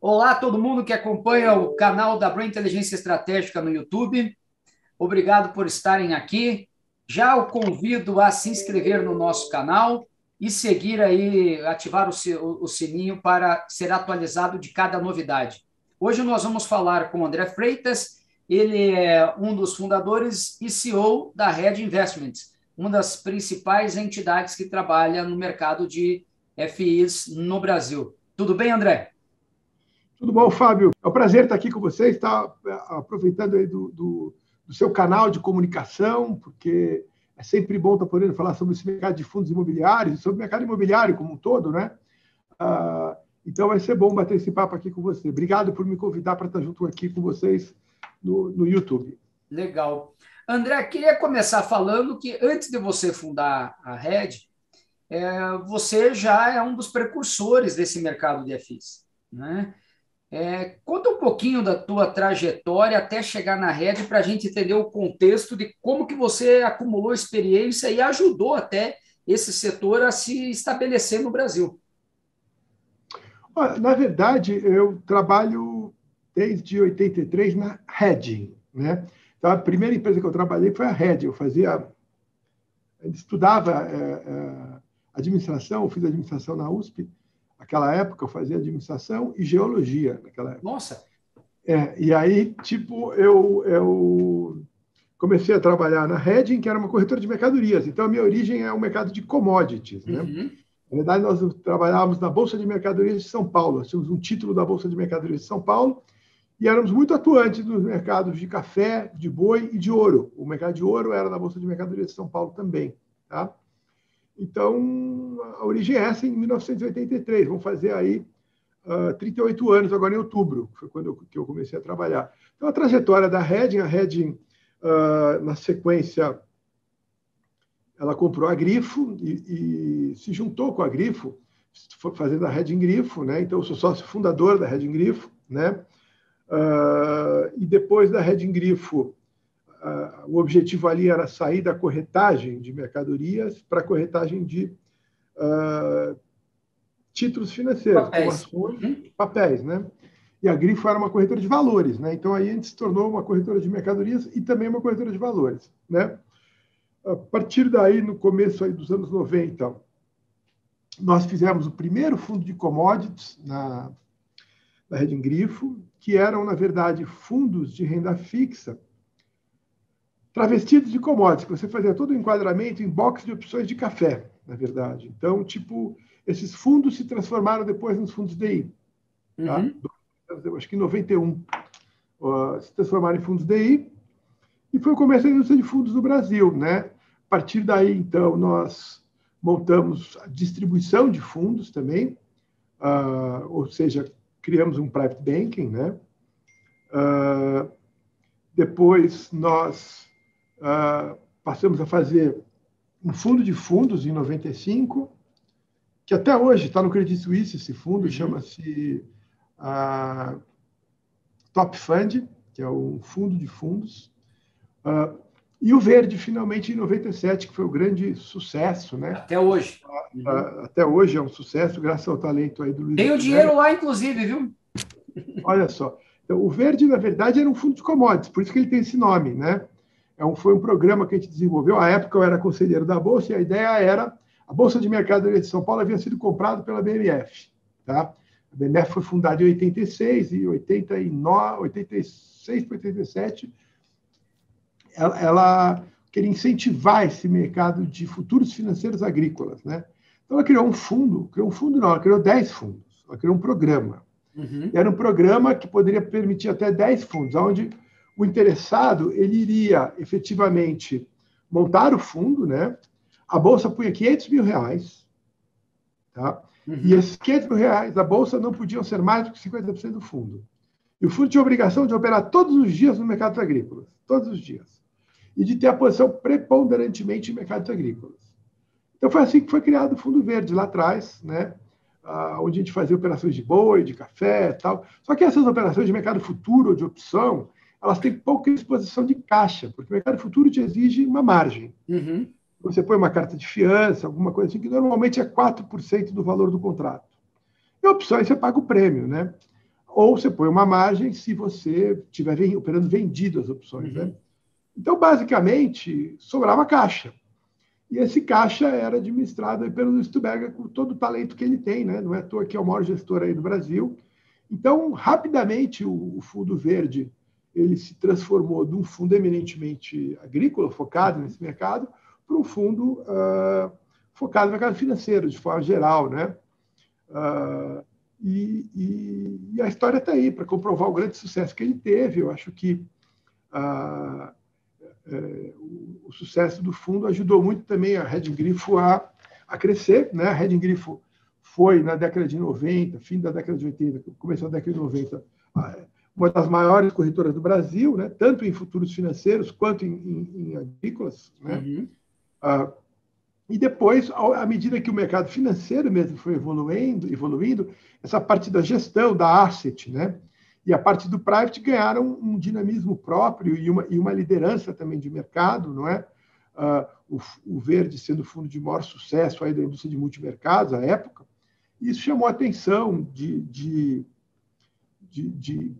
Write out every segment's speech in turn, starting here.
Olá, todo mundo que acompanha o canal da Bro Inteligência Estratégica no YouTube. Obrigado por estarem aqui. Já o convido a se inscrever no nosso canal e seguir aí, ativar o sininho para ser atualizado de cada novidade. Hoje nós vamos falar com o André Freitas. Ele é um dos fundadores e CEO da Red Investments, uma das principais entidades que trabalha no mercado de FIs no Brasil. Tudo bem, André? Tudo bom, Fábio? É um prazer estar aqui com você, estar aproveitando aí do seu canal de comunicação, porque é sempre bom estar podendo falar sobre esse mercado de fundos imobiliários, sobre o mercado imobiliário como um todo, né? Então vai ser bom bater esse papo aqui com você. Obrigado por me convidar para estar junto aqui com vocês no YouTube. Legal. André, queria começar falando que antes de você fundar a Red, você já é um dos precursores desse mercado de FIs, né? Conta um pouquinho da tua trajetória até chegar na Red para a gente entender o contexto de como que você acumulou experiência e ajudou até esse setor a se estabelecer no Brasil. Na verdade, eu trabalho desde 83 na Red, né? Então, a primeira empresa que eu trabalhei foi a Red. Eu estudava administração, eu fiz administração na USP. Naquela época, eu fazia administração e geologia naquela época. Nossa! E aí, tipo, eu comecei a trabalhar na Redding, que era uma corretora de mercadorias. Então, a minha origem é o mercado de commodities, né? Uhum. Na verdade, nós trabalhávamos na Bolsa de Mercadorias de São Paulo. Nós tínhamos um título da Bolsa de Mercadorias de São Paulo e éramos muito atuantes nos mercados de café, de boi e de ouro. O mercado de ouro era da Bolsa de Mercadorias de São Paulo também, tá? Então, a origem é essa em 1983. Vamos fazer aí 38 anos, agora em outubro, que foi quando eu comecei a trabalhar. Então, a trajetória da Redding, na sequência, ela comprou a Grifo e se juntou com a Grifo, fazendo a Redding Grifo, né? Então, eu sou sócio fundador da Redding Grifo, né? E depois da Redding Grifo, o objetivo ali era sair da corretagem de mercadorias para a corretagem de títulos financeiros, como Papéis. ações, papéis, né? E a Grifo era uma corretora de valores, né? Então aí a gente se tornou uma corretora de mercadorias e também uma corretora de valores, né? A partir daí, no começo aí dos anos 90, nós fizemos o primeiro fundo de commodities na Redding Grifo, que eram, na verdade, fundos de renda fixa travestidos de commodities, que você fazia todo o enquadramento em box de opções de café, na verdade. Então, tipo, esses fundos se transformaram depois nos fundos DI. Tá? Uhum. Acho que em 91 se transformaram em fundos DI, e foi o começo da indústria de fundos no Brasil, né? A partir daí, então, nós montamos a distribuição de fundos também, ou seja, criamos um private banking, né? Depois nós passamos a fazer um fundo de fundos em 95, que até hoje está no Credit Suisse, esse fundo, chama-se Top Fund, que é um fundo de fundos. E o Verde, finalmente, em 97, que foi o grande sucesso, né? Até hoje. Até hoje é um sucesso, graças ao talento aí do Luiz. Tem o dinheiro lá, inclusive, viu? Olha só. Então, o Verde, na verdade, era um fundo de commodities, por isso que ele tem esse nome, né? Foi um programa que a gente desenvolveu. À época, eu era conselheiro da Bolsa e a ideia era... A Bolsa de Mercadorias de São Paulo havia sido comprada pela BMF, tá? A BMF foi fundada em 86 e 89, 86 para 87, ela queria incentivar esse mercado de futuros financeiros agrícolas, né? Então, ela criou um fundo não, ela criou 10 fundos, ela criou um programa. Era um programa que poderia permitir até 10 fundos, onde o interessado ele iria efetivamente montar o fundo, né? A Bolsa punha R$500 mil, tá? E esses R$500 mil da Bolsa não podiam ser mais do que 50% do fundo. E o fundo tinha a obrigação de operar todos os dias no mercado agrícola, todos os dias. E de ter a posição preponderantemente em mercados agrícolas. Então, foi assim que foi criado o Fundo Verde, lá atrás, né? Onde a gente fazia operações de boi, de café e tal. Só que essas operações de mercado futuro ou de opção, elas têm pouca exposição de caixa, porque o mercado futuro te exige uma margem. Você põe uma carta de fiança, alguma coisa assim, que normalmente é 4% do valor do contrato. E opções você paga o prêmio, né? ou você põe uma margem se você estiver operando vendido as opções. Né? Então, basicamente, sobrava caixa. E esse caixa era administrado pelo Luiz Stuberger com todo o talento que ele tem. Né? Não é à toa que é o maior gestor aí do Brasil. Então, rapidamente, o Fundo Verde ele se transformou de um fundo eminentemente agrícola, focado nesse mercado, para um fundo focado no mercado financeiro, de forma geral. Né? E a história está aí para comprovar o grande sucesso que ele teve. Eu acho que o sucesso do fundo ajudou muito também a Red Grifo a crescer. Né? A Red Grifo foi, na década de 90, fim da década de 80, começo da década de 90, uma das maiores corretoras do Brasil, né? Tanto em futuros financeiros quanto em agrícolas. Né? E depois, à medida que o mercado financeiro mesmo foi evoluindo, essa parte da gestão, da asset, né? E a parte do private ganharam um dinamismo próprio e uma liderança também de mercado, não é? O Verde sendo o fundo de maior sucesso aí da indústria de multimercados à época, e isso chamou a atenção de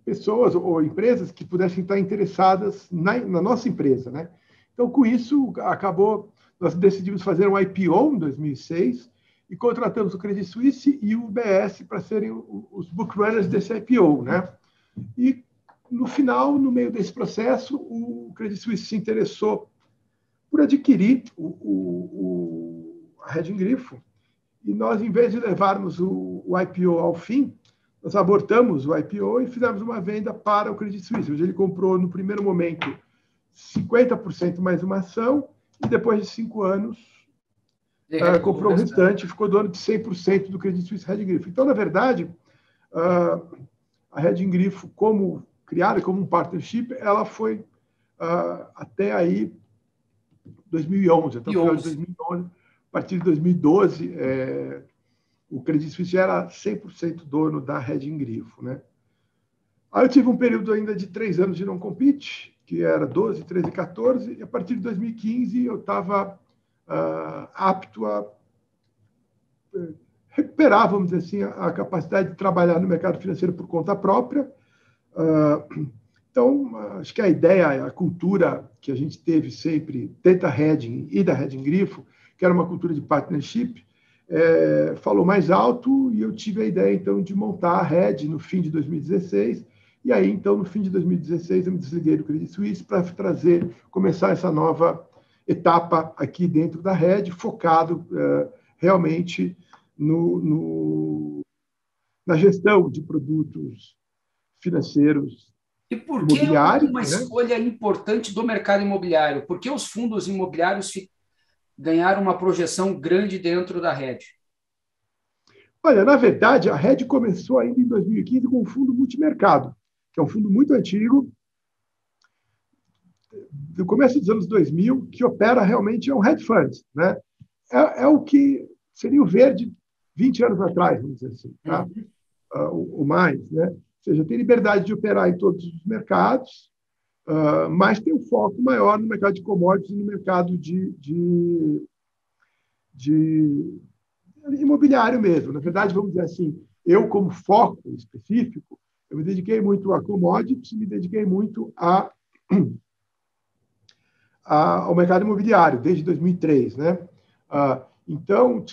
pessoas ou empresas que pudessem estar interessadas na nossa empresa, né? Então, com isso, nós decidimos fazer um IPO em 2006 e contratamos o Credit Suisse e o UBS para serem os bookrunners desse IPO, né? E, no final, no meio desse processo, o Credit Suisse se interessou por adquirir a Red Grifo, e nós, em vez de levarmos o IPO ao fim, nós abortamos o IPO e fizemos uma venda para o Credit Suisse, onde ele comprou, no primeiro momento, 50% mais uma ação, e depois de 5 anos, comprou o restante e ficou dono de 100% do Credit Suisse Red Grifo. Então, na verdade, a Red Grifo, como criada como um partnership, ela foi até aí 2011, até o final de 2011. A partir de 2012, o Credit Suisse era 100% dono da Red Grifo. Né? Aí eu tive um período ainda de 3 anos de não-compete, que era 12, 13, 14, e a partir de 2015 eu estava apto a recuperar, vamos dizer assim, a capacidade de trabalhar no mercado financeiro por conta própria. Então, acho que a ideia, a cultura que a gente teve sempre, dentro da Red e da Red Grifo, que era uma cultura de partnership, falou mais alto, e eu tive a ideia, então, de montar a Red no fim de 2016. E aí, então, no fim de 2016, eu me desliguei do Credit Suisse para começar essa nova etapa aqui dentro da Red, focado realmente na gestão de produtos financeiros. E por que uma escolha importante do mercado imobiliário? Por que os fundos imobiliários ganharam uma projeção grande dentro da Red? Olha, na verdade, a Red começou ainda em 2015 com um fundo multimercado, que é um fundo muito antigo, do começo dos anos 2000, que opera realmente um hedge fund. Né? É o que seria o Verde 20 anos atrás, vamos dizer assim, tá? Ou mais. Né? Ou seja, tem liberdade de operar em todos os mercados, mas tem um foco maior no mercado de commodities e no mercado de imobiliário mesmo. Na verdade, vamos dizer assim, eu, como foco específico, eu me dediquei muito a commodities, me dediquei muito ao mercado imobiliário, desde 2003. Né? Então,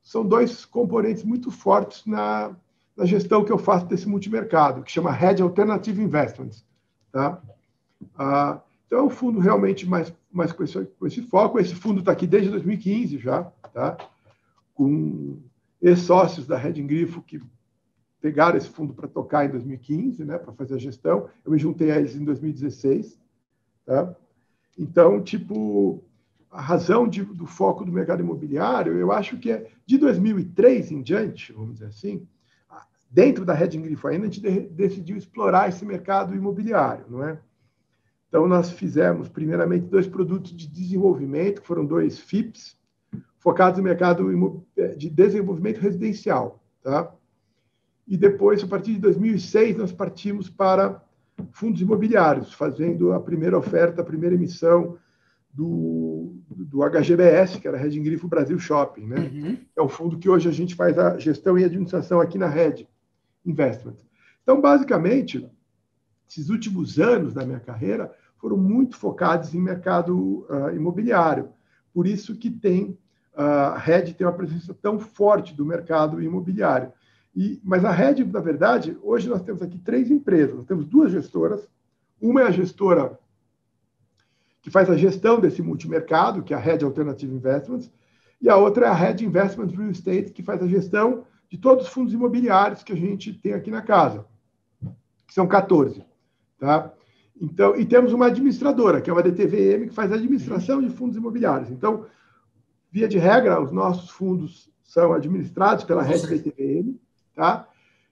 são 2 componentes muito fortes na gestão que eu faço desse multimercado, que chama Red Alternative Investments. Tá? Então, é um fundo realmente mais com esse foco. Esse fundo está aqui desde 2015 já, tá? Com ex-sócios da Red Grifo que pegaram esse fundo para tocar em 2015, né, para fazer a gestão. Eu me juntei a eles em 2016. Tá? Então, a razão do foco do mercado imobiliário, eu acho que é de 2003 em diante, vamos dizer assim, dentro da Red Grifo ainda, a gente decidiu explorar esse mercado imobiliário. Não é? Então, nós fizemos, primeiramente, 2 produtos de desenvolvimento, que foram 2 FIPs, focados no mercado de desenvolvimento residencial. Tá? E depois, a partir de 2006, nós partimos para fundos imobiliários, fazendo a primeira oferta, a primeira emissão do HGBS, que era a Red Grifo Brasil Shopping. Né? É um fundo que hoje a gente faz a gestão e administração aqui na Red Investment. Então, basicamente, esses últimos anos da minha carreira foram muito focados em mercado imobiliário. Por isso que a Red tem uma presença tão forte do mercado imobiliário. Mas a Red, na verdade, hoje nós temos aqui 3 empresas. Nós temos 2 gestoras. Uma é a gestora que faz a gestão desse multimercado, que é a Red Alternative Investments, e a outra é a Red Investment Real Estate, que faz a gestão de todos os fundos imobiliários que a gente tem aqui na casa, que são 14. Tá? Então, e temos uma administradora, que é uma DTVM, que faz a administração de fundos imobiliários. Então, via de regra, os nossos fundos são administrados pela Red DTVM, tá?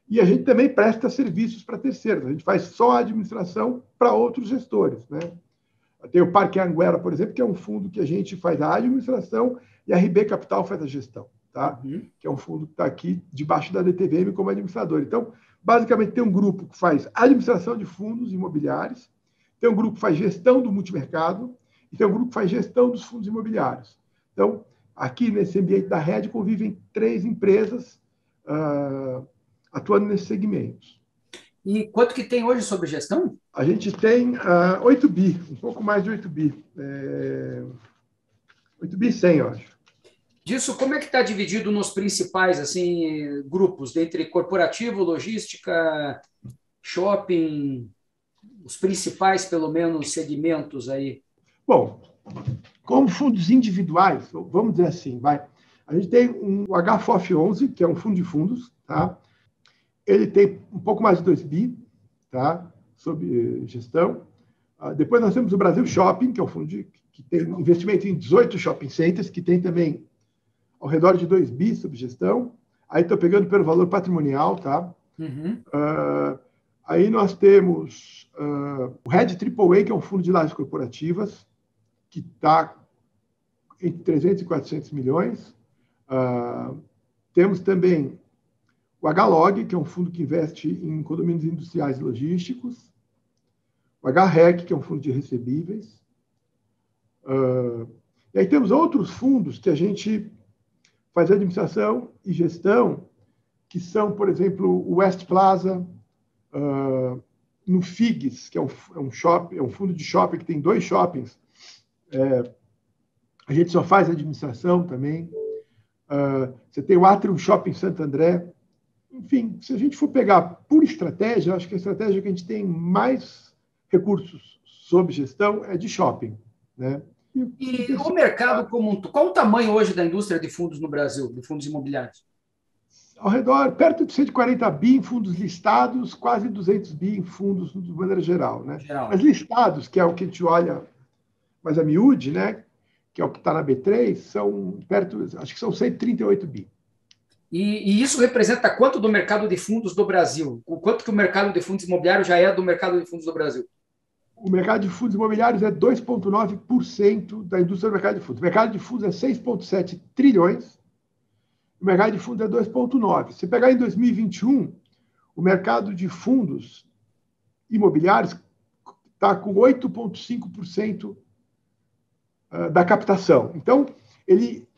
E a gente também presta serviços para terceiros. A gente faz só a administração para outros gestores, né? Tem o Parque Anguera, por exemplo, que é um fundo que a gente faz a administração e a RB Capital faz a gestão, tá? Que é um fundo que está aqui debaixo da DTVM como administrador. Então, basicamente, tem um grupo que faz administração de fundos imobiliários, tem um grupo que faz gestão do multimercado e tem um grupo que faz gestão dos fundos imobiliários. Então, aqui nesse ambiente da Red convivem 3 empresas atuando nesses segmentos. E quanto que tem hoje sobre gestão? A gente tem 8 bi, um pouco mais de 8 bi. 8 bi 100, eu acho. Disso, como é que está dividido nos principais assim, grupos, entre corporativo, logística, shopping, os principais, pelo menos, segmentos aí? Bom, como fundos individuais, vamos dizer assim, a gente tem o HFOF11, que é um fundo de fundos, tá? Ele tem um pouco mais de 2 bi, tá? Sob gestão. Depois nós temos o Brasil Shopping, que é um fundo que tem investimento em 18 shopping centers, que tem também ao redor de 2 bi sob gestão. Aí estou pegando pelo valor patrimonial, tá? Aí nós temos o Red AAA, que é um fundo de lajes corporativas, que está entre 300 e 400 milhões. Temos também o HLOG, que é um fundo que investe em condomínios industriais e logísticos. O HREC, que é um fundo de recebíveis. E aí temos outros fundos que a gente faz administração e gestão, que são, por exemplo, o West Plaza, no FIGS, que é um fundo de shopping que tem 2 shoppings. A gente só faz administração também. Você tem o Atrium Shopping Santo André. Enfim, se a gente for pegar por estratégia, acho que a estratégia que a gente tem mais recursos sob gestão é de shopping, né? E o mercado como um todo, qual o tamanho hoje da indústria de fundos no Brasil, de fundos imobiliários? Ao redor, perto de 140 bi em fundos listados, quase 200 bi em fundos de maneira geral, né? Mas listados, que é o que a gente olha mais a miúde, né? Que é o que está na B3, são acho que são 138 bi. E isso representa quanto do mercado de fundos do Brasil? O quanto que o mercado de fundos imobiliários já é do mercado de fundos do Brasil? O mercado de fundos imobiliários é 2,9% da indústria do mercado de fundos. O mercado de fundos é 6,7 trilhões, o mercado de fundos é 2,9%. Se pegar em 2021, o mercado de fundos imobiliários está com 8,5% da captação. Então,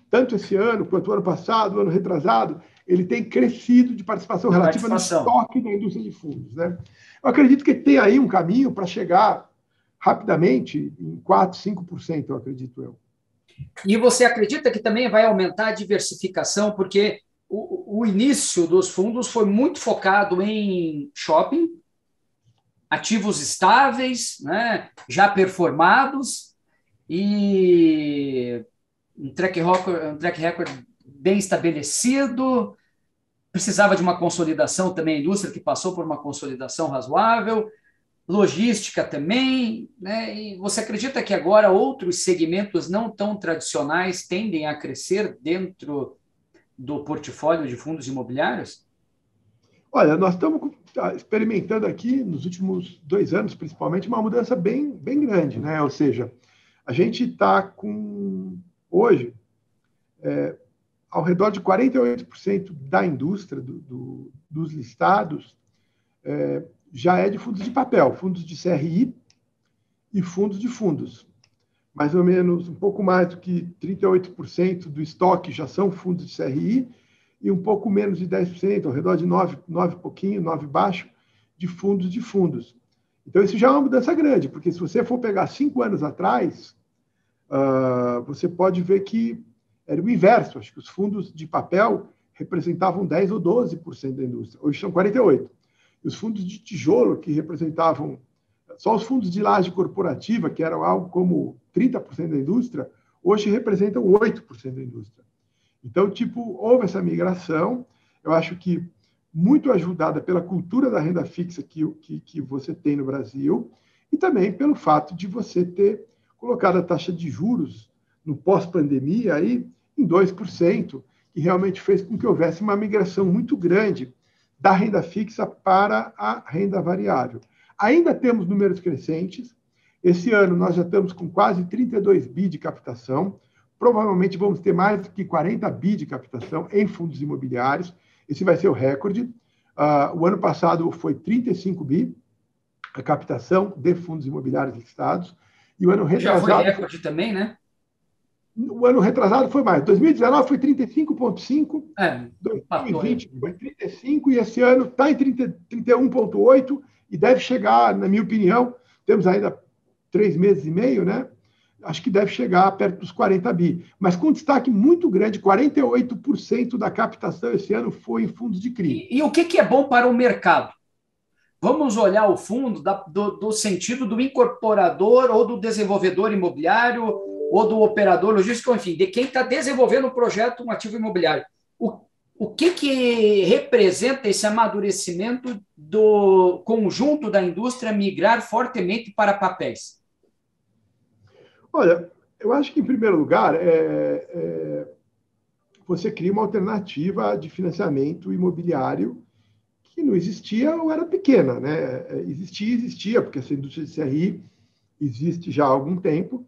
tanto esse ano quanto o ano passado, o ano retrasado, ele tem crescido de participação relativa no estoque da indústria de fundos, né? Eu acredito que tem aí um caminho para chegar rapidamente em 4%, 5%, eu acredito. E você acredita que também vai aumentar a diversificação, porque o início dos fundos foi muito focado em shopping, ativos estáveis, né, já performados, e um track record bem estabelecido, precisava de uma consolidação também, a indústria que passou por uma consolidação razoável, logística também, né? E você acredita que agora outros segmentos não tão tradicionais tendem a crescer dentro do portfólio de fundos imobiliários? Olha, nós estamos experimentando aqui, nos últimos 2 anos, principalmente, uma mudança bem grande, né? Ou seja, a gente está com, hoje, ao redor de 48% da indústria dos listados já é de fundos de papel, fundos de CRI e fundos de fundos. Mais ou menos, um pouco mais do que 38% do estoque já são fundos de CRI e um pouco menos de 10%, ao redor de 9 pouquinho, 9 baixo, de fundos. Então, isso já é uma mudança grande, porque se você for pegar 5 anos atrás, você pode ver que era o inverso. Acho que os fundos de papel representavam 10% ou 12% da indústria. Hoje são 48%. E os fundos de tijolo, que representavam só os fundos de laje corporativa, que eram algo como 30% da indústria, hoje representam 8% da indústria. Então, houve essa migração, eu acho que muito ajudada pela cultura da renda fixa que você tem no Brasil e também pelo fato de você ter colocado a taxa de juros no pós-pandemia aí em 2%, que realmente fez com que houvesse uma migração muito grande da renda fixa para a renda variável. Ainda temos números crescentes. Esse ano nós já estamos com quase 32 bi de captação. Provavelmente vamos ter mais do que 40 bi de captação em fundos imobiliários. Esse vai ser o recorde. O ano passado foi 35 bi a captação de fundos imobiliários listados. E o ano retrasado... Já foi recorde também, né? O ano retrasado foi mais. 2019 foi 35,5. 2020 empatou. foi 35 e esse ano está em 31,8 e deve chegar, na minha opinião, temos ainda 3 meses e meio, né? Acho que deve chegar perto dos 40 bi. Mas com destaque muito grande, 48% da captação esse ano foi em fundos de CRI. E o que é bom para o mercado? Vamos olhar o fundo do sentido do incorporador ou do desenvolvedor imobiliário ou do operador logístico, enfim, de quem está desenvolvendo um projeto, um ativo imobiliário. O que representa esse amadurecimento do conjunto da indústria migrar fortemente para papéis? Olha, eu acho que, em primeiro lugar, você cria uma alternativa de financiamento imobiliário que não existia ou era pequena, né? Existia, porque essa indústria de CRI existe já há algum tempo,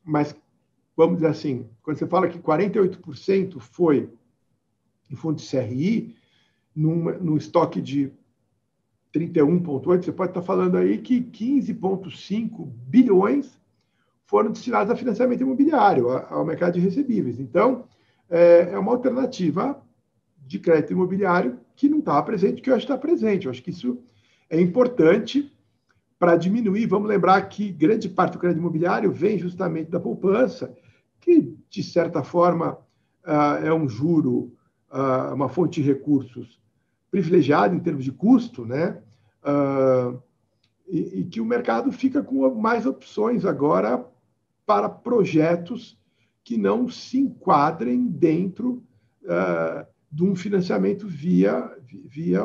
mas, vamos dizer assim, quando você fala que 48% foi em fundo de CRI, num estoque de 31,8, você pode estar falando aí que 15,5 bilhões foram destinados a financiamento imobiliário, ao mercado de recebíveis. Então, é uma alternativa de crédito imobiliário que não estava presente, que hoje está presente. Eu acho que isso é importante para diminuir. Vamos lembrar que grande parte do crédito imobiliário vem justamente da poupança, que, de certa forma, é um juro, uma fonte de recursos privilegiada em termos de custo, né? E que o mercado fica com mais opções agora para projetos que não se enquadrem dentro de um financiamento via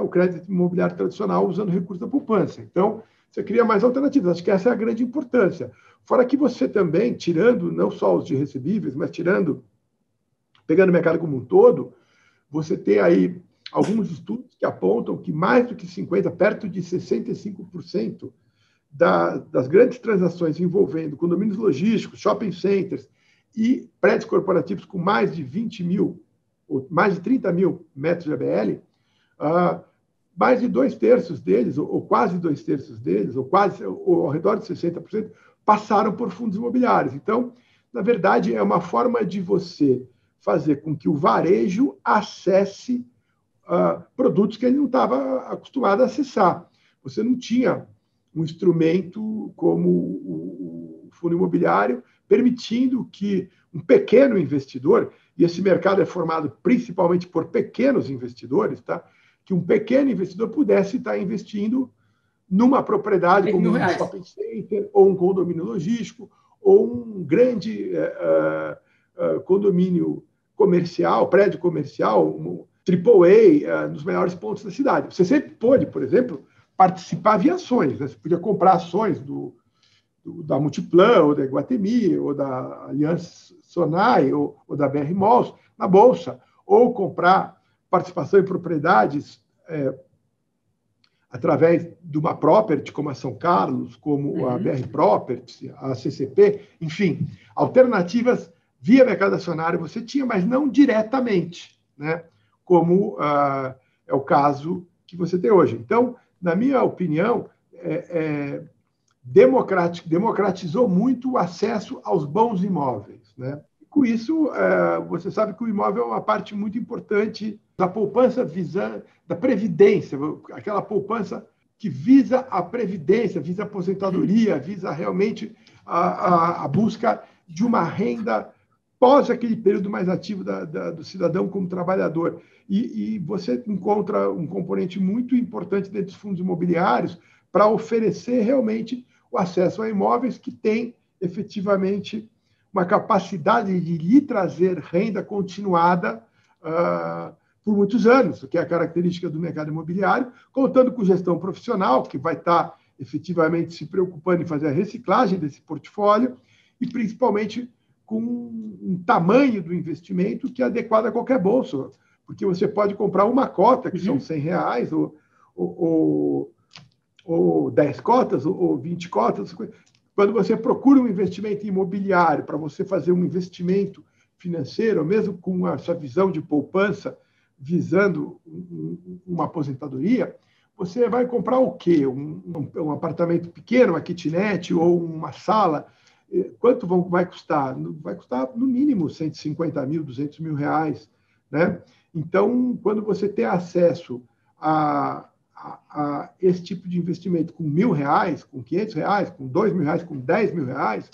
o crédito imobiliário tradicional, usando recursos da poupança. Então, você cria mais alternativas. Acho que essa é a grande importância. Fora que você também, tirando não só os de recebíveis, mas pegando o mercado como um todo, você tem aí alguns estudos que apontam que mais do que 50%, perto de 65% das grandes transações envolvendo condomínios logísticos, shopping centers e prédios corporativos com mais de 20 mil, ou mais de 30 mil metros de ABL, mais de 2/3 deles, ou quase 2/3 deles, ou ao redor de 60%, passaram por fundos imobiliários. Então, na verdade, é uma forma de você fazer com que o varejo acesse produtos que ele não estava acostumado a acessar. Você não tinha um instrumento como o fundo imobiliário permitindo que um pequeno investidor, e esse mercado é formado principalmente por pequenos investidores, tá? Que um pequeno investidor pudesse estar investindo numa propriedade como um shopping center, ou um condomínio logístico, ou um grande condomínio comercial, prédio comercial, AAA, nos melhores pontos da cidade. Você sempre pôde, por exemplo, participar via ações, né? Você podia comprar ações da Multiplan, ou da Iguatemi, ou da Aliança Sonai, ou da BR Malls, na Bolsa, ou comprar participação em propriedades através de uma property, como a São Carlos, como a BR Properties, a CCP, enfim, alternativas via mercado acionário você tinha, mas não diretamente, né? Como é o caso que você tem hoje. Então, na minha opinião, democratizou muito o acesso aos bons imóveis, né? Com isso, você sabe que o imóvel é uma parte muito importante da poupança da previdência, aquela poupança que visa a previdência, visa a aposentadoria, visa realmente a busca de uma renda pós aquele período mais ativo do cidadão como trabalhador. E você encontra um componente muito importante dentro dos fundos imobiliários para oferecer realmente o acesso a imóveis que têm efetivamente uma capacidade de lhe trazer renda continuada por muitos anos, o que é a característica do mercado imobiliário, contando com gestão profissional, que vai estar efetivamente se preocupando em fazer a reciclagem desse portfólio e principalmente com um tamanho do investimento que é adequado a qualquer bolso, porque você pode comprar uma cota, que são R$100, ou 10 cotas, ou 20 cotas. Quando você procura um investimento imobiliário para você fazer um investimento financeiro, mesmo com essa visão de poupança, visando uma aposentadoria, você vai comprar o quê? Um apartamento pequeno, uma kitnet ou uma sala. Quanto vai custar? Vai custar, no mínimo, 150 mil, 200 mil reais. Né? Então, quando você tem acesso a esse tipo de investimento com R$1.000, com R$500, com R$2.000, com R$10.000,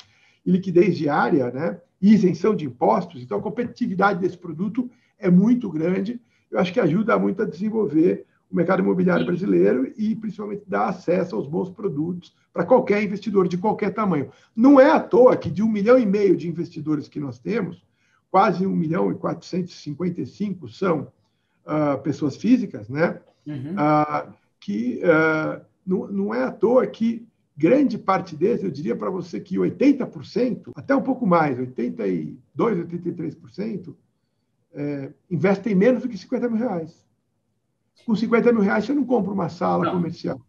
e liquidez diária, né? E isenção de impostos, então a competitividade desse produto é muito grande. Eu acho que ajuda muito a desenvolver o mercado imobiliário brasileiro e, principalmente, dar acesso aos bons produtos para qualquer investidor de qualquer tamanho. Não é à toa que de 1,5 milhão de investidores que nós temos, quase 1.455.000 são pessoas físicas, né? Não é à toa que grande parte desses, eu diria para você que 80%, até um pouco mais, 82%, 83%, investem menos do que R$50 mil. Com R$50 mil você não compra uma sala comercial.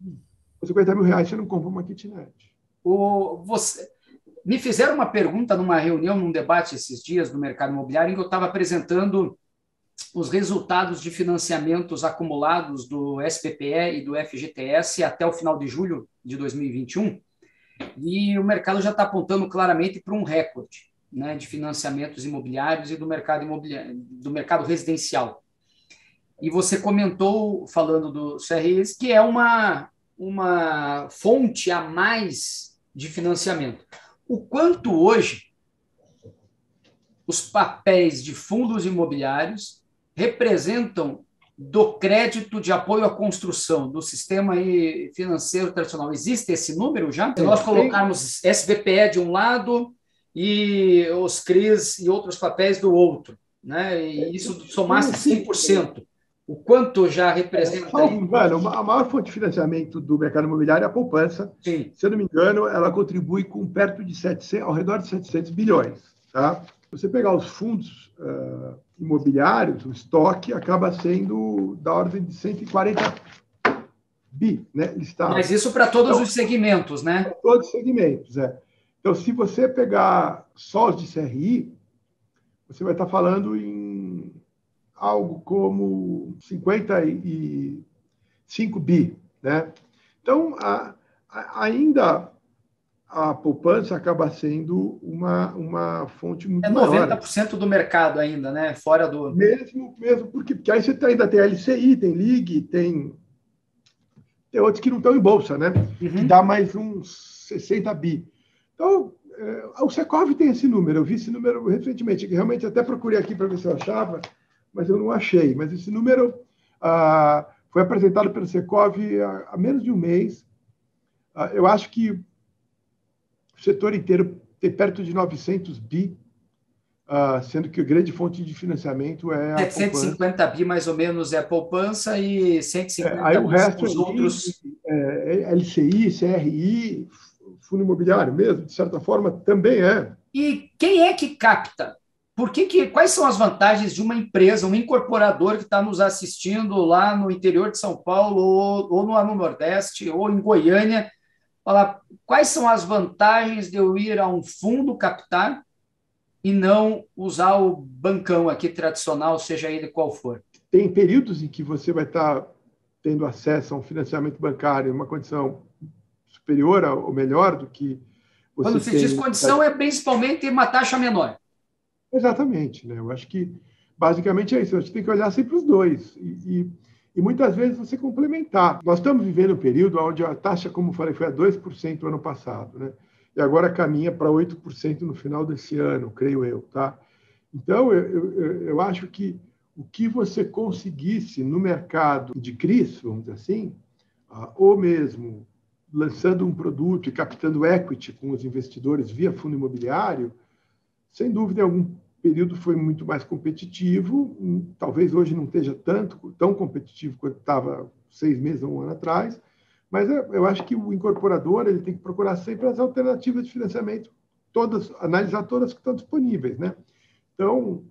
Com R$50 mil você não compra uma kitnet. Me fizeram uma pergunta numa reunião, num debate esses dias do mercado imobiliário, em que eu estava apresentando os resultados de financiamentos acumulados do SBPE e do FGTS até o final de julho de 2021, e o mercado já está apontando claramente para um recorde, né, de financiamentos imobiliários e do mercado residencial. E você comentou, falando do CRIs, que é uma fonte a mais de financiamento. O quanto hoje os papéis de fundos imobiliários representam do crédito de apoio à construção do sistema financeiro tradicional? Existe esse número já? Se nós colocarmos SBPE de um lado e os CRIs e outros papéis do outro, né? E isso somasse 100%, o quanto já representa? A maior fonte de financiamento do mercado imobiliário é a poupança. Sim. Se eu não me engano, ela contribui com perto de ao redor de 700 bilhões. Tá? Se você pegar os fundos imobiliários, o estoque acaba sendo da ordem de 140 bi, né, listado. Mas isso para todos os segmentos, né? Para todos os segmentos, Então, se você pegar só os de CRI, você vai estar falando em algo como 55 bi, né? Então, ainda a poupança acaba sendo uma fonte muito maior. 90% do mercado ainda, né? Fora do... Mesmo porque aí você ainda tem LCI, tem LIG, tem outros que não estão em bolsa, né? Que dá mais uns 60 bi. Então, o Secov tem esse número. Eu vi esse número recentemente, que realmente até procurei aqui para ver se eu achava, mas eu não achei. Mas esse número foi apresentado pelo Secov há menos de um mês. Eu acho que o setor inteiro tem perto de 900 bi, sendo que a grande fonte de financiamento é a 750 bi, mais ou menos, é a poupança e 150 aí o resto os outros... LCI, CRI, fundo imobiliário mesmo, de certa forma, também é. E quem é que capta? Quais são as vantagens de uma empresa, um incorporador que está nos assistindo lá no interior de São Paulo, ou no Nordeste, ou em Goiânia, falar quais são as vantagens de eu ir a um fundo captar e não usar o bancão aqui tradicional, seja ele qual for? Tem períodos em que você vai estar tendo acesso a um financiamento bancário em uma condição superior ou melhor do que você Quando se diz condição, é principalmente uma taxa menor. Exatamente, né? Eu acho que Basicamente é isso, a gente tem que olhar sempre os dois e muitas vezes você complementar. Nós estamos vivendo um período onde a taxa, como eu falei, foi a 2% no ano passado, né? E agora caminha para 8% no final desse ano, creio eu, tá? Então, eu acho que o que você conseguisse no mercado de CRIs, vamos dizer assim, ou mesmo lançando um produto e captando equity com os investidores via fundo imobiliário, sem dúvida, em algum período foi muito mais competitivo, talvez hoje não esteja tão competitivo quanto estava 6 meses ou um ano atrás, mas eu acho que o incorporador ele tem que procurar sempre as alternativas de financiamento, analisar todas que estão disponíveis, né? Então,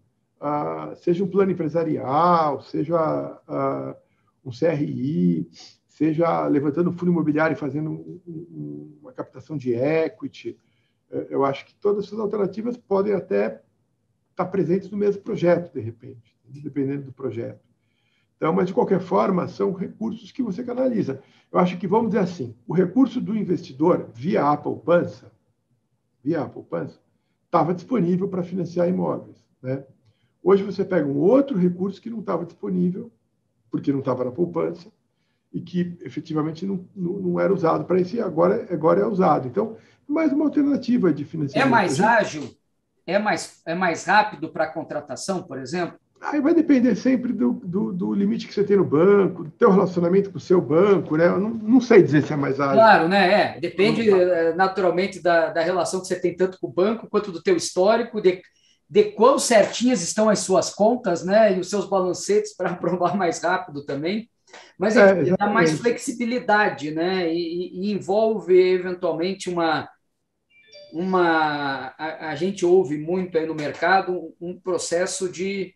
seja um plano empresarial, seja um CRI, seja levantando um fundo imobiliário e fazendo uma captação de equity, eu acho que todas essas alternativas podem até estar presentes no mesmo projeto, de repente, dependendo do projeto. Então, mas, de qualquer forma, são recursos que você canaliza. Eu acho que, vamos dizer assim, o recurso do investidor, via a poupança, estava disponível para financiar imóveis, né? Hoje você pega um outro recurso que não estava disponível, porque não estava na poupança, e que efetivamente não era usado para isso, e agora é usado. Então, mais uma alternativa de financiamento. É mais ágil? É mais rápido para a contratação, por exemplo? Aí vai depender sempre do limite que você tem no banco, do teu relacionamento com o seu banco, né? Eu não sei dizer se é mais ágil. Claro, né? Depende naturalmente da relação que você tem tanto com o banco quanto do teu histórico, de quão certinhas estão as suas contas, né? E os seus balancetes para aprovar mais rápido também. Mas enfim, dá mais flexibilidade, né? E envolve eventualmente a gente ouve muito aí no mercado um processo de,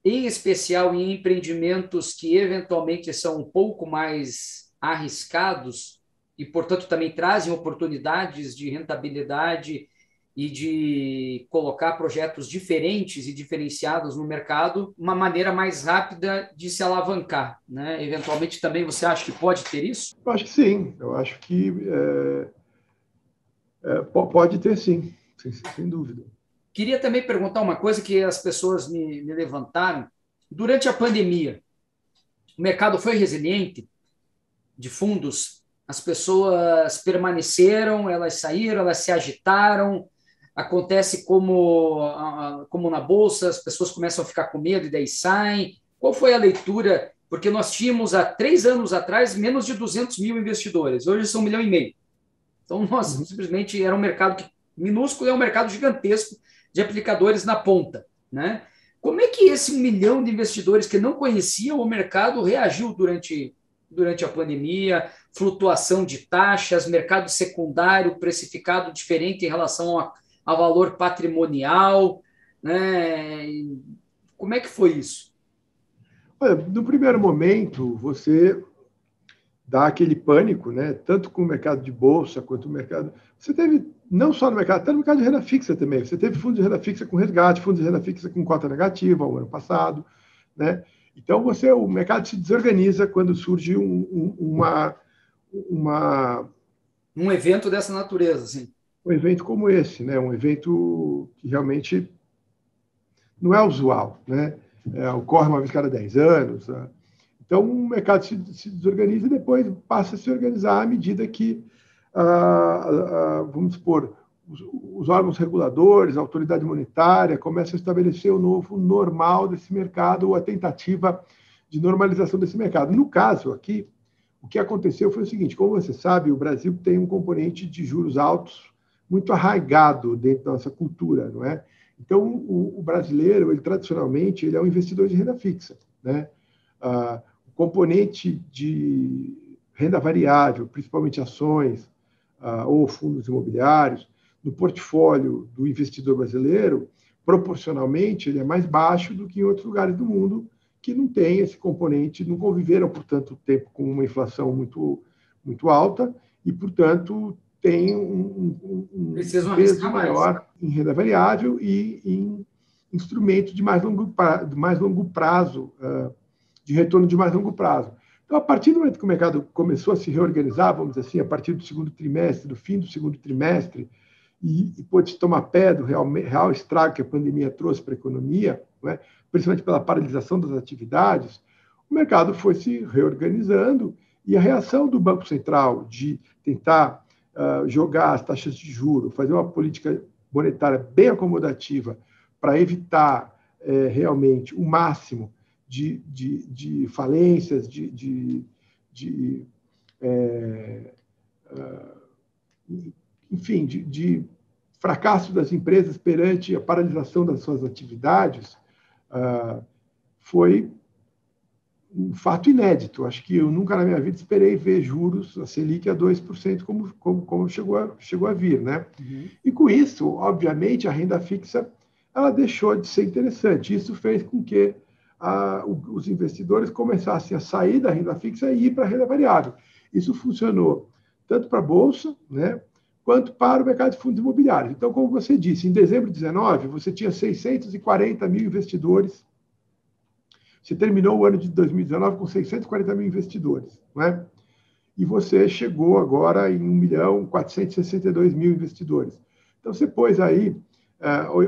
em especial em empreendimentos que eventualmente são um pouco mais arriscados e, portanto, também trazem oportunidades de rentabilidade e de colocar projetos diferentes e diferenciados no mercado, uma maneira mais rápida de se alavancar, né? Eventualmente também você acha que pode ter isso? Eu acho que sim, eu acho que pode ter sim, sem dúvida. Queria também perguntar uma coisa que as pessoas me levantaram. Durante a pandemia, o mercado foi resiliente de fundos, as pessoas permaneceram, elas saíram, elas se agitaram. Acontece como na bolsa, as pessoas começam a ficar com medo e daí saem. Qual foi a leitura? Porque nós tínhamos há 3 anos atrás menos de 200 mil investidores, hoje são 1,5 milhão. Então, nós simplesmente era um mercado minúsculo, é um mercado gigantesco de aplicadores na ponta, né? Como é que esse 1 milhão de investidores que não conheciam o mercado reagiu durante a pandemia, flutuação de taxas, mercado secundário precificado diferente em relação a valor patrimonial, né? Como é que foi isso? Olha, no primeiro momento, você dá aquele pânico, né? Tanto com o mercado de bolsa quanto o mercado. Você teve, não só no mercado, até no mercado de renda fixa também. Você teve fundos de renda fixa com resgate, fundos de renda fixa com cota negativa ao ano passado, né? Então, o mercado se desorganiza quando surge um evento dessa natureza, assim. Um evento como esse, né? Um evento que realmente não é usual, né? Ocorre uma vez a cada 10 anos. Né? Então, o mercado se desorganiza e depois passa a se organizar à medida que, vamos supor, os órgãos reguladores, a autoridade monetária começam a estabelecer o novo normal desse mercado ou a tentativa de normalização desse mercado. No caso aqui, o que aconteceu foi o seguinte, como você sabe, o Brasil tem um componente de juros altos muito arraigado dentro da nossa cultura, não é? Então, o brasileiro, ele tradicionalmente, ele é um investidor de renda fixa, né? O componente de renda variável, principalmente ações ou fundos imobiliários, no portfólio do investidor brasileiro, proporcionalmente, ele é mais baixo do que em outros lugares do mundo que não tem esse componente, não conviveram por tanto tempo com uma inflação muito, muito alta e, portanto, tem um peso maior em renda variável e em instrumentos de mais longo prazo, de retorno de mais longo prazo. Então, a partir do momento que o mercado começou a se reorganizar, vamos dizer assim, a partir do segundo trimestre, do fim do segundo trimestre, e pôde tomar pé do real estrago que a pandemia trouxe para a economia, né, principalmente pela paralisação das atividades, o mercado foi se reorganizando e a reação do Banco Central de tentar jogar as taxas de juros, fazer uma política monetária bem acomodativa para evitar realmente o máximo de falências, enfim, de fracasso das empresas perante a paralisação das suas atividades, foi um fato inédito. Acho que eu nunca na minha vida esperei ver juros, a Selic, a 2%, como chegou a vir. Né? Uhum. E com isso, obviamente, a renda fixa ela deixou de ser interessante. Isso fez com que os investidores começassem a sair da renda fixa e ir para a renda variável. Isso funcionou tanto para a Bolsa, né, quanto para o mercado de fundos imobiliários. Então, como você disse, em dezembro de 2019, você tinha 640 mil investidores. Você terminou o ano de 2019 com 640 mil investidores, né? E você chegou agora em 1.462.000 investidores. Então, você pôs aí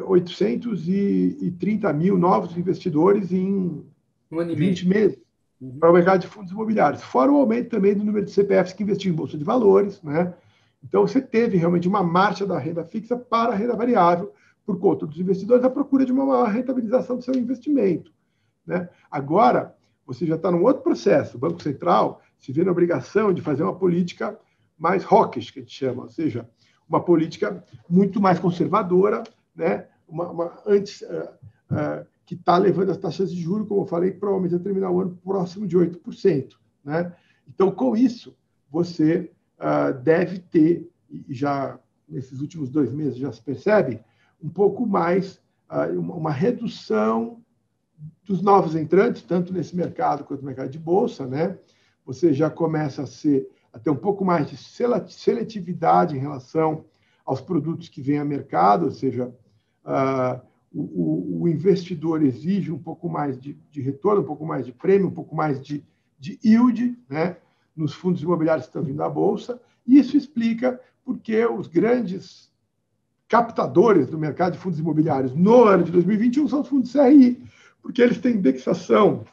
830 mil novos investidores em 20 meses para o mercado de fundos imobiliários. Fora o aumento também do número de CPFs que investiam em bolsa de valores, né? Então, você teve realmente uma marcha da renda fixa para a renda variável por conta dos investidores à procura de uma maior rentabilização do seu investimento. Né? Agora, você já está num outro processo. O Banco Central se vê na obrigação de fazer uma política mais hawkish, que a gente chama, ou seja, uma política muito mais conservadora, né? Que está levando as taxas de juros, como eu falei, provavelmente a terminar o ano próximo de 8%. Né? Então, com isso, você deve ter, e já nesses últimos 2 meses já se percebe, um pouco mais, uma redução dos novos entrantes, tanto nesse mercado quanto no mercado de bolsa, né? Você já começa a ter um pouco mais de seletividade em relação aos produtos que vêm a mercado, ou seja, o investidor exige um pouco mais de retorno, um pouco mais de prêmio, um pouco mais de yield, né, nos fundos imobiliários que estão vindo à bolsa, e isso explica porque os grandes captadores do mercado de fundos imobiliários no ano de 2021 são os fundos CRI, porque eles têm indexação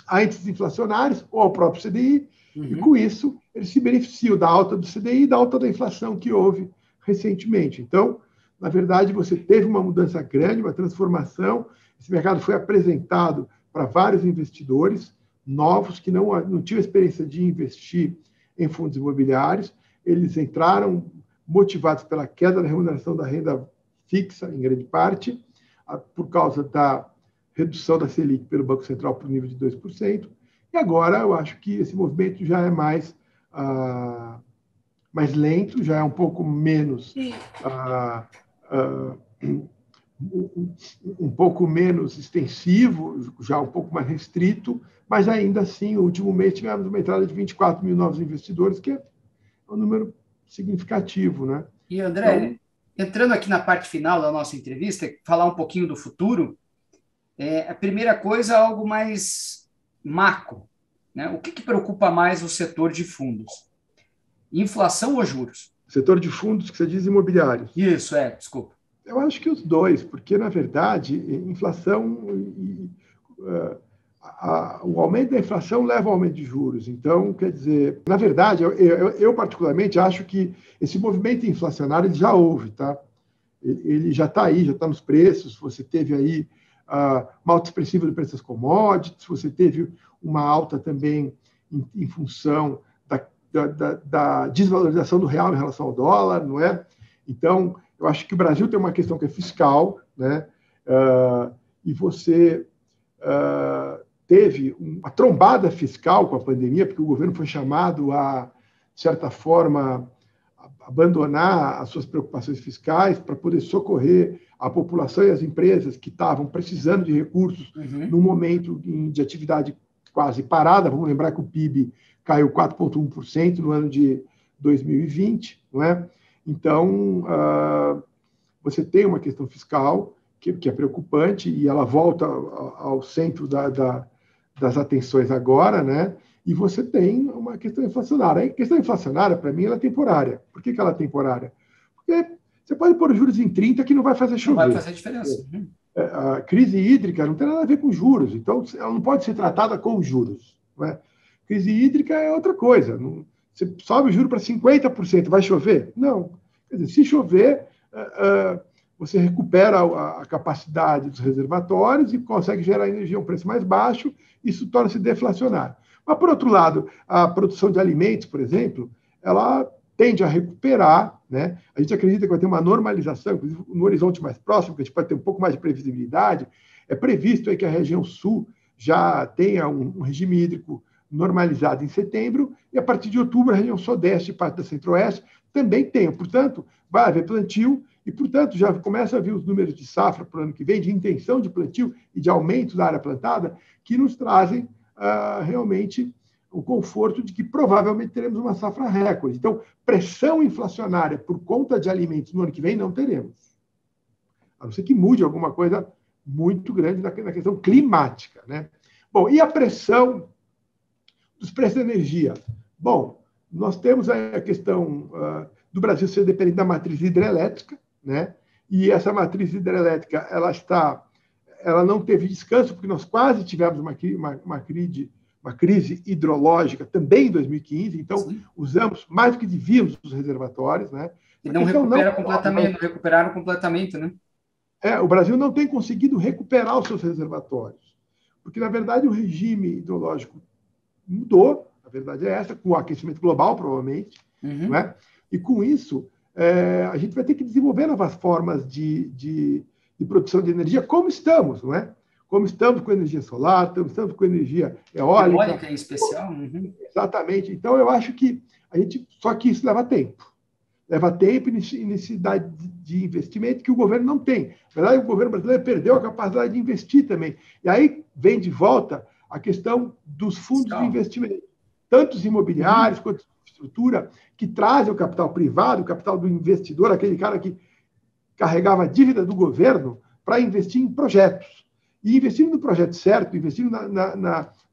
a índices inflacionários ou ao próprio CDI, e com isso eles se beneficiam da alta do CDI e da alta da inflação que houve recentemente. Então, na verdade, você teve uma mudança grande, uma transformação. Esse mercado foi apresentado para vários investidores novos que não tinham experiência de investir em fundos imobiliários. Eles entraram motivados pela queda da remuneração da renda fixa, em grande parte, por causa da redução da Selic pelo Banco Central para o nível de 2%. E agora eu acho que esse movimento já é mais lento, já é um pouco menos um pouco menos extensivo, já um pouco mais restrito, mas ainda assim, no último mês tivemos uma entrada de 24 mil novos investidores, que é um número significativo, né? E André, então, entrando aqui na parte final da nossa entrevista, falar um pouquinho do futuro, a primeira coisa, algo mais macro, né? O que preocupa mais o setor de fundos? Inflação ou juros? Setor de fundos, que você diz imobiliários. Isso, desculpa. Eu acho que os dois, porque, na verdade, inflação o aumento da inflação leva ao aumento de juros. Então, quer dizer, na verdade, eu particularmente acho que esse movimento inflacionário ele já houve, tá? Ele já está aí, já está nos preços. Você teve aí uma alta expressiva do preço das commodities, você teve uma alta também em função da desvalorização do real em relação ao dólar, não é? Então, eu acho que o Brasil tem uma questão que é fiscal, né? E você teve uma trombada fiscal com a pandemia, porque o governo foi chamado a, de certa forma, abandonar as suas preocupações fiscais para poder socorrer a população e as empresas que estavam precisando de recursos num momento de atividade quase parada. Vamos lembrar que o PIB caiu 4,1% no ano de 2020, não é? Então, você tem uma questão fiscal que é preocupante e ela volta ao centro das atenções agora, né? E você tem uma questão inflacionária. A questão inflacionária, para mim, ela é temporária. Por que ela é temporária? Porque Você pode pôr os juros em 30 que não vai fazer chover. Não vai fazer diferença. A crise hídrica não tem nada a ver com juros, então ela não pode ser tratada com juros. Não é? Crise hídrica é outra coisa. Você sobe o juro para 50%, vai chover? Não. Quer dizer, se chover, você recupera a capacidade dos reservatórios e consegue gerar energia a um preço mais baixo, isso torna-se deflacionário. Mas, por outro lado, a produção de alimentos, por exemplo, ela tende a recuperar, né? A gente acredita que vai ter uma normalização, inclusive no horizonte mais próximo, que a gente pode ter um pouco mais de previsibilidade. É previsto aí que a região sul já tenha um regime hídrico normalizado em setembro, e a partir de outubro a região sudeste e parte da centro-oeste também tem. Portanto, vai haver plantio e, portanto, já começa a vir os números de safra para o ano que vem, de intenção de plantio e de aumento da área plantada, que nos trazem realmente o conforto de que provavelmente teremos uma safra recorde. Então, pressão inflacionária por conta de alimentos no ano que vem não teremos. A não ser que mude alguma coisa muito grande na questão climática, né? Bom, e a pressão dos preços da energia? Bom, nós temos a questão do Brasil ser dependente da matriz hidrelétrica, né? E essa matriz hidrelétrica, ela não teve descanso, porque nós quase tivemos uma crise hidrológica também em 2015, então sim, usamos mais do que devíamos os reservatórios, né? E não recupera completamente, não recuperaram completamente, né? O Brasil não tem conseguido recuperar os seus reservatórios, porque, na verdade, o regime hidrológico mudou, a verdade é essa, com o aquecimento global, provavelmente, não é? E, com isso, a gente vai ter que desenvolver novas formas de produção de energia, como estamos, não é? Como estamos com energia solar, estamos com energia eólica. Eólica, em especial. Exatamente. Então, eu acho que só que isso leva tempo. Leva tempo e necessidade de investimento que o governo não tem. Na verdade, o governo brasileiro perdeu a capacidade de investir também. E aí vem de volta a questão dos fundos de investimento, tanto os imobiliários quanto a estrutura, que trazem o capital privado, o capital do investidor, aquele cara que carregava a dívida do governo para investir em projetos. E investindo no projeto certo, investindo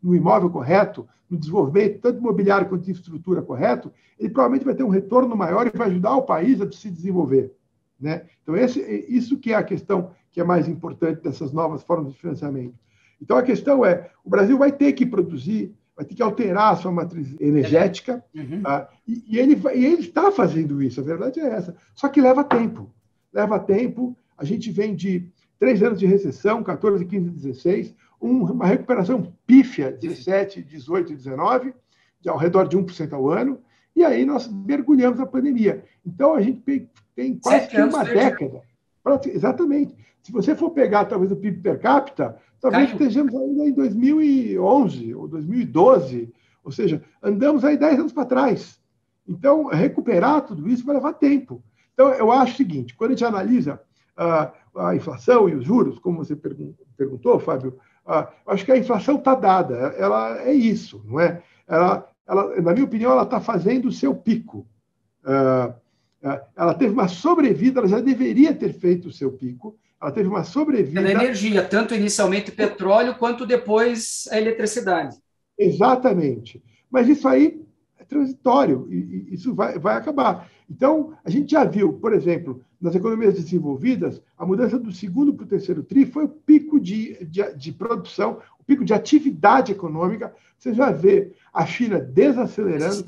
no imóvel correto, no desenvolvimento, tanto imobiliário quanto de infraestrutura correto, ele provavelmente vai ter um retorno maior e vai ajudar o país a se desenvolver, né? Então, isso que é a questão que é mais importante dessas novas formas de financiamento. Então, a questão é, o Brasil vai ter que produzir, vai ter que alterar a sua matriz energética, e ele está fazendo isso, a verdade é essa. Só que leva tempo. Leva tempo, a gente vem de 3 anos de recessão, 14, 15, 16, uma recuperação pífia, 17, 18 e 19, de ao redor de 1% ao ano, e aí nós mergulhamos na pandemia. Então, a gente tem quase que uma década. Exatamente. Se você for pegar, talvez, o PIB per capita, talvez estejamos ainda em 2011 ou 2012, ou seja, andamos aí 10 anos para trás. Então, recuperar tudo isso vai levar tempo. Então, eu acho o seguinte, quando a gente analisa a inflação e os juros, como você perguntou, Fábio, acho que a inflação está dada, ela é isso, não é? Ela, na minha opinião, ela está fazendo o seu pico. Ela teve uma sobrevida, ela já deveria ter feito o seu pico, ela teve uma sobrevida... Da energia, tanto inicialmente o petróleo, quanto depois a eletricidade. Exatamente. Mas isso aí é transitório, e isso vai acabar. Então, a gente já viu, por exemplo, nas economias desenvolvidas, a mudança do segundo para o terceiro tri foi o pico de produção, o pico de atividade econômica. Você já vê a China desacelerando.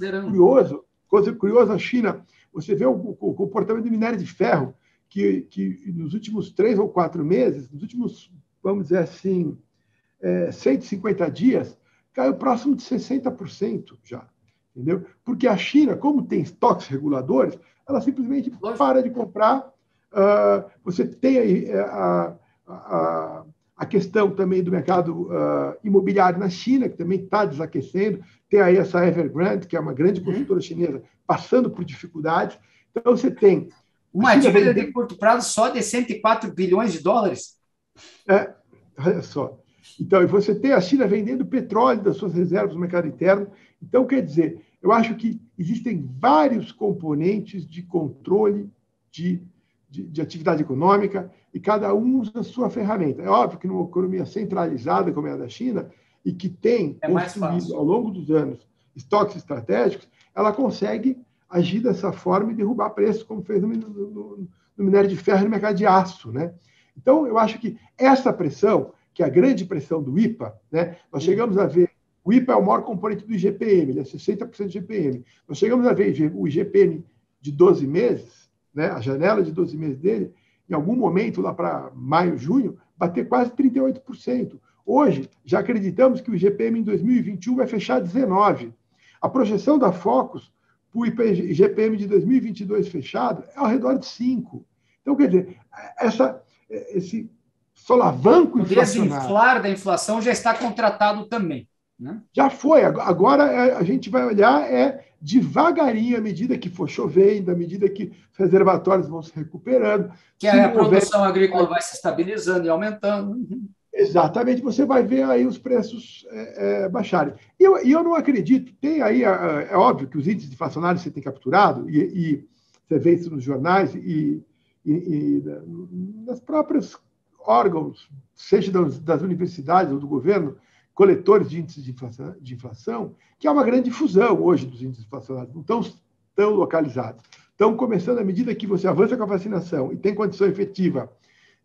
Coisa curiosa, a China, você vê o comportamento do minério de ferro, que nos últimos 3 ou 4 meses, nos últimos, vamos dizer assim, 150 dias, caiu próximo de 60% já. Entendeu? Porque a China, como tem estoques reguladores, ela simplesmente para de comprar. Você tem aí a questão também do mercado imobiliário na China, que também está desaquecendo. Tem aí essa Evergrande, que é uma grande construtora chinesa, passando por dificuldades. Então, você tem... Uma dívida de curto prazo só de 104 bilhões de dólares? Olha só. Então, e você tem a China vendendo petróleo das suas reservas no mercado interno. Então, quer dizer, eu acho que existem vários componentes de controle de atividade econômica e cada um usa a sua ferramenta. É óbvio que numa economia centralizada como é a da China e que tem construído ao longo dos anos estoques estratégicos, ela consegue agir dessa forma e derrubar preços, como fez no no minério de ferro e no mercado de aço, né? Então, eu acho que essa pressão, que é a grande pressão do IPA, né? Nós chegamos a ver, o IPA é o maior componente do IGPM, ele é 60% do IGPM. Nós chegamos a ver o IGPM de 12 meses, né? A janela de 12 meses dele, em algum momento, lá para maio, junho, bater quase 38%. Hoje, já acreditamos que o IGPM em 2021 vai fechar 19%. A projeção da Focus para o IGPM de 2022 fechado é ao redor de 5%. Então, quer dizer, esse solavanco inflacionário... O desinflar da inflação já está contratado também, né? Já foi. Agora a gente vai olhar devagarinho, à medida que for chovendo, à medida que os reservatórios vão se recuperando. Que a produção agrícola vai se estabilizando e aumentando. Exatamente, você vai ver aí os preços baixarem. E eu não acredito, tem aí, é óbvio que os índices inflacionários você tem capturado, e você vê isso nos jornais e nas próprias órgãos, seja das universidades ou do governo, coletores de índices de inflação, que há uma grande difusão hoje dos índices inflacionários, não estão tão localizados. Estão começando, à medida que você avança com a vacinação e tem condição efetiva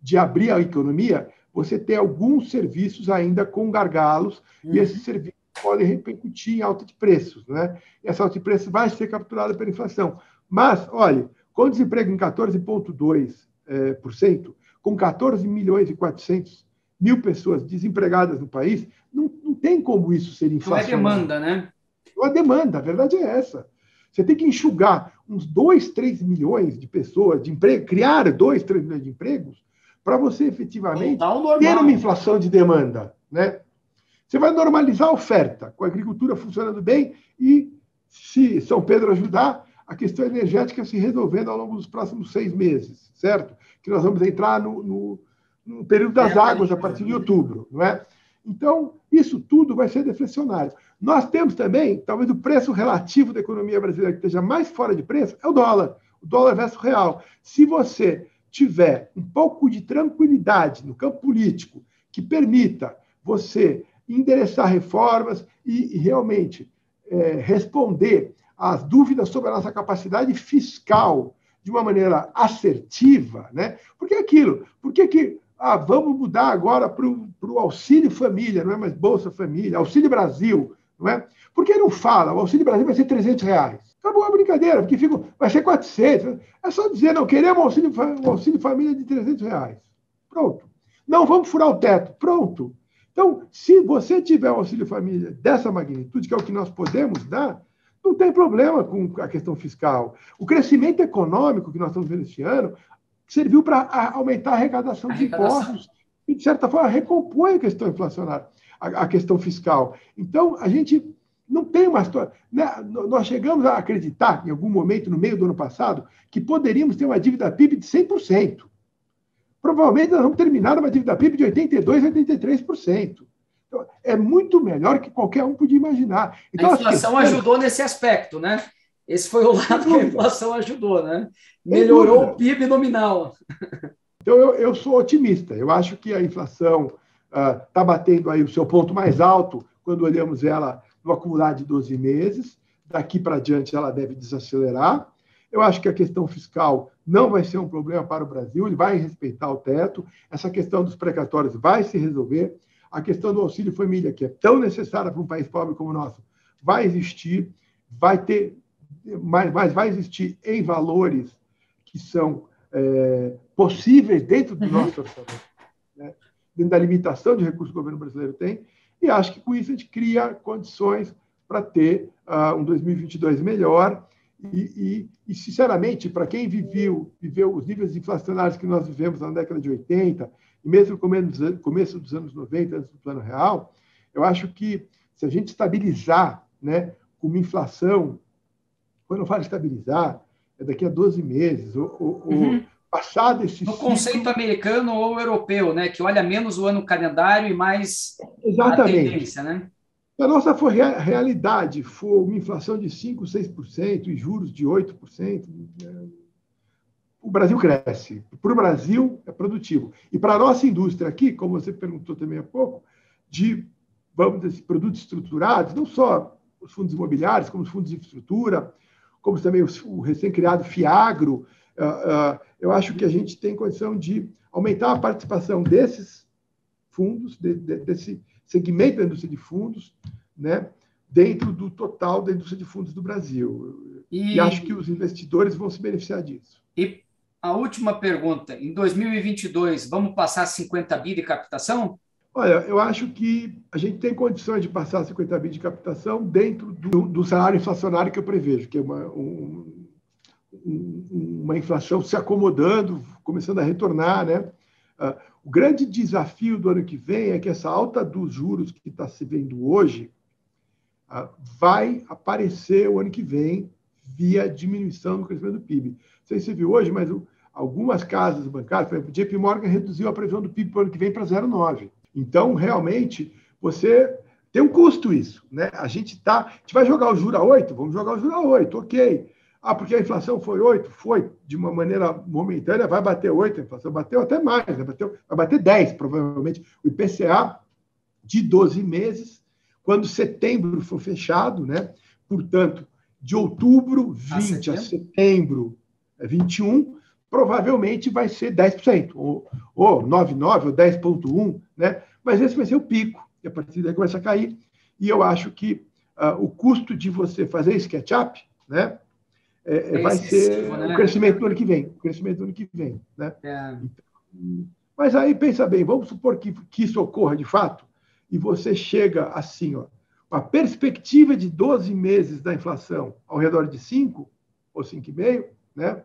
de abrir a economia, você tem alguns serviços ainda com gargalos, e esses serviços podem repercutir em alta de preços, né? E essa alta de preços vai ser capturada pela inflação. Mas, olha, com o desemprego em 14,2%, com 14 milhões e 400 mil pessoas desempregadas no país, não tem como isso ser inflacionário. Não é demanda, né? Não é demanda, a verdade é essa. Você tem que enxugar uns 2, 3 milhões de pessoas de emprego, criar 2, 3 milhões de empregos, para você efetivamente ter uma inflação de demanda, né? Você vai normalizar a oferta, com a agricultura funcionando bem e, se São Pedro ajudar, a questão energética se resolvendo ao longo dos próximos 6 meses, certo? Que nós vamos entrar no período das águas a partir de outubro, não é? Então, isso tudo vai ser deflacionário. Nós temos também, talvez o preço relativo da economia brasileira que esteja mais fora de preço é o dólar versus real. Se você tiver um pouco de tranquilidade no campo político que permita você endereçar reformas e realmente responder às dúvidas sobre a nossa capacidade fiscal de uma maneira assertiva, né? Porque é aquilo, por que vamos mudar agora para o Auxílio Família, não é mais Bolsa Família, Auxílio Brasil, não é? Por que não fala? O Auxílio Brasil vai ser R$300. Acabou a brincadeira, porque vai ser 400. É só dizer, não, queremos um auxílio família de R$300. Pronto. Não, vamos furar o teto. Pronto. Então, se você tiver um auxílio família dessa magnitude, que é o que nós podemos dar, não tem problema com a questão fiscal. O crescimento econômico que nós estamos vendo este ano serviu para aumentar a arrecadação de impostos e, de certa forma, recompõe a questão inflacionária, a questão fiscal. Então, a gente não tem uma história. Né? Nós chegamos a acreditar, em algum momento, no meio do ano passado, que poderíamos ter uma dívida PIB de 100%. Provavelmente nós vamos terminar uma dívida PIB de 82%, 83%. Então, é muito melhor que qualquer um podia imaginar. Então, a inflação ajudou nesse aspecto, né? Esse foi o lado que a inflação ajudou, né? Melhorou o PIB nominal. Então, eu sou otimista. Eu acho que a inflação está batendo aí o seu ponto mais alto quando olhamos ela no acumulado de 12 meses. Daqui para diante, ela deve desacelerar. Eu acho que a questão fiscal não vai ser um problema para o Brasil, ele vai respeitar o teto. Essa questão dos precatórios vai se resolver. A questão do Auxílio Família, que é tão necessária para um país pobre como o nosso, vai existir, mas vai existir em valores que são possíveis dentro do nosso orçamento, né? Dentro da limitação de recursos que o governo brasileiro tem, e acho que com isso a gente cria condições para ter um 2022 melhor e sinceramente, para quem viveu os níveis inflacionários que nós vivemos na década de 80, e mesmo no começo dos anos 90, antes do Plano Real, eu acho que se a gente estabilizar, né, com uma inflação, quando eu falo estabilizar, é daqui a 12 meses, ou passado esse no conceito americano ou europeu, né, que olha menos o ano calendário e mais a tendência, né? Se a nossa realidade for uma inflação de 5%, 6% e juros de 8%, o Brasil cresce. Para o Brasil, é produtivo. E para a nossa indústria aqui, como você perguntou também há pouco, vamos dizer, produtos estruturados, não só os fundos imobiliários, como os fundos de infraestrutura, como também o recém-criado FIAGRO, Eu acho que a gente tem condição de aumentar a participação desses fundos, desse segmento da indústria de fundos, né, dentro do total da indústria de fundos do Brasil. E acho que os investidores vão se beneficiar disso. E a última pergunta, em 2022, vamos passar 50 bi de captação? Olha, eu acho que a gente tem condições de passar 50 bi de captação dentro do salário inflacionário que eu prevejo, que é uma inflação se acomodando, começando a retornar, né? O grande desafio do ano que vem é que essa alta dos juros que está se vendo hoje vai aparecer o ano que vem via diminuição no crescimento do PIB. Não sei se você viu hoje, mas algumas casas bancárias, por exemplo, o JP Morgan reduziu a previsão do PIB para o ano que vem para 0,9. Então, realmente, você tem um custo isso, né? A gente vai jogar o juro a 8? Vamos jogar o juro a 8, ok. Porque a inflação foi 8? Foi, de uma maneira momentânea, vai bater 8, a inflação bateu até mais, né? Vai bater 10, provavelmente. O IPCA de 12 meses, quando setembro for fechado, né? Portanto, de outubro 20 a setembro 21, provavelmente vai ser 10%, ou 9,9% ou 10,1%, né? Mas esse vai ser o pico, e a partir daí começa a cair. E eu acho que o custo de você fazer esse catch-up, né, vai ser o crescimento do ano que vem. O crescimento do ano que vem, né? Mas aí, pensa bem, vamos supor que isso ocorra de fato, e você chega assim, a perspectiva de 12 meses da inflação ao redor de 5 ou 5,5, né?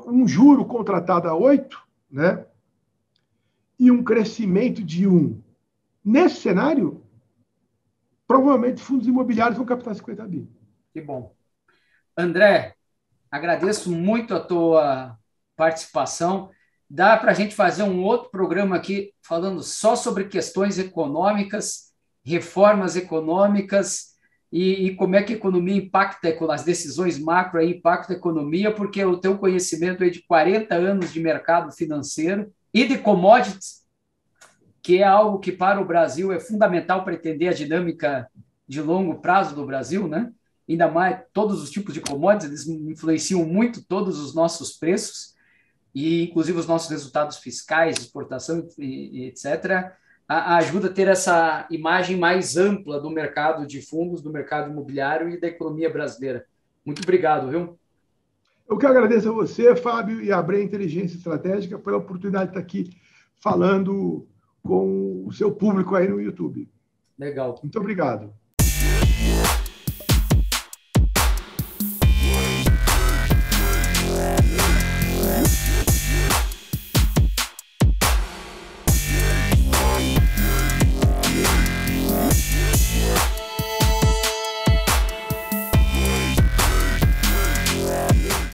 Um juro contratado a 8, né? E um crescimento de 1. Nesse cenário, provavelmente fundos imobiliários vão captar 50 bi. Que bom. André, agradeço muito a tua participação. Dá para a gente fazer um outro programa aqui falando só sobre questões econômicas, reformas econômicas e como é que a economia impacta, as decisões macro aí impactam a economia, porque o teu conhecimento aí de 40 anos de mercado financeiro e de commodities, que é algo que para o Brasil é fundamental para entender a dinâmica de longo prazo do Brasil, né? Ainda mais todos os tipos de commodities, eles influenciam muito todos os nossos preços e inclusive os nossos resultados fiscais, exportação e etc., ajuda a ter essa imagem mais ampla do mercado de fundos, do mercado imobiliário e da economia brasileira. Muito obrigado, viu? Eu que agradeço a você, Fábio, e a Abre Inteligência Estratégica pela oportunidade de estar aqui falando com o seu público aí no YouTube. Legal. Muito obrigado.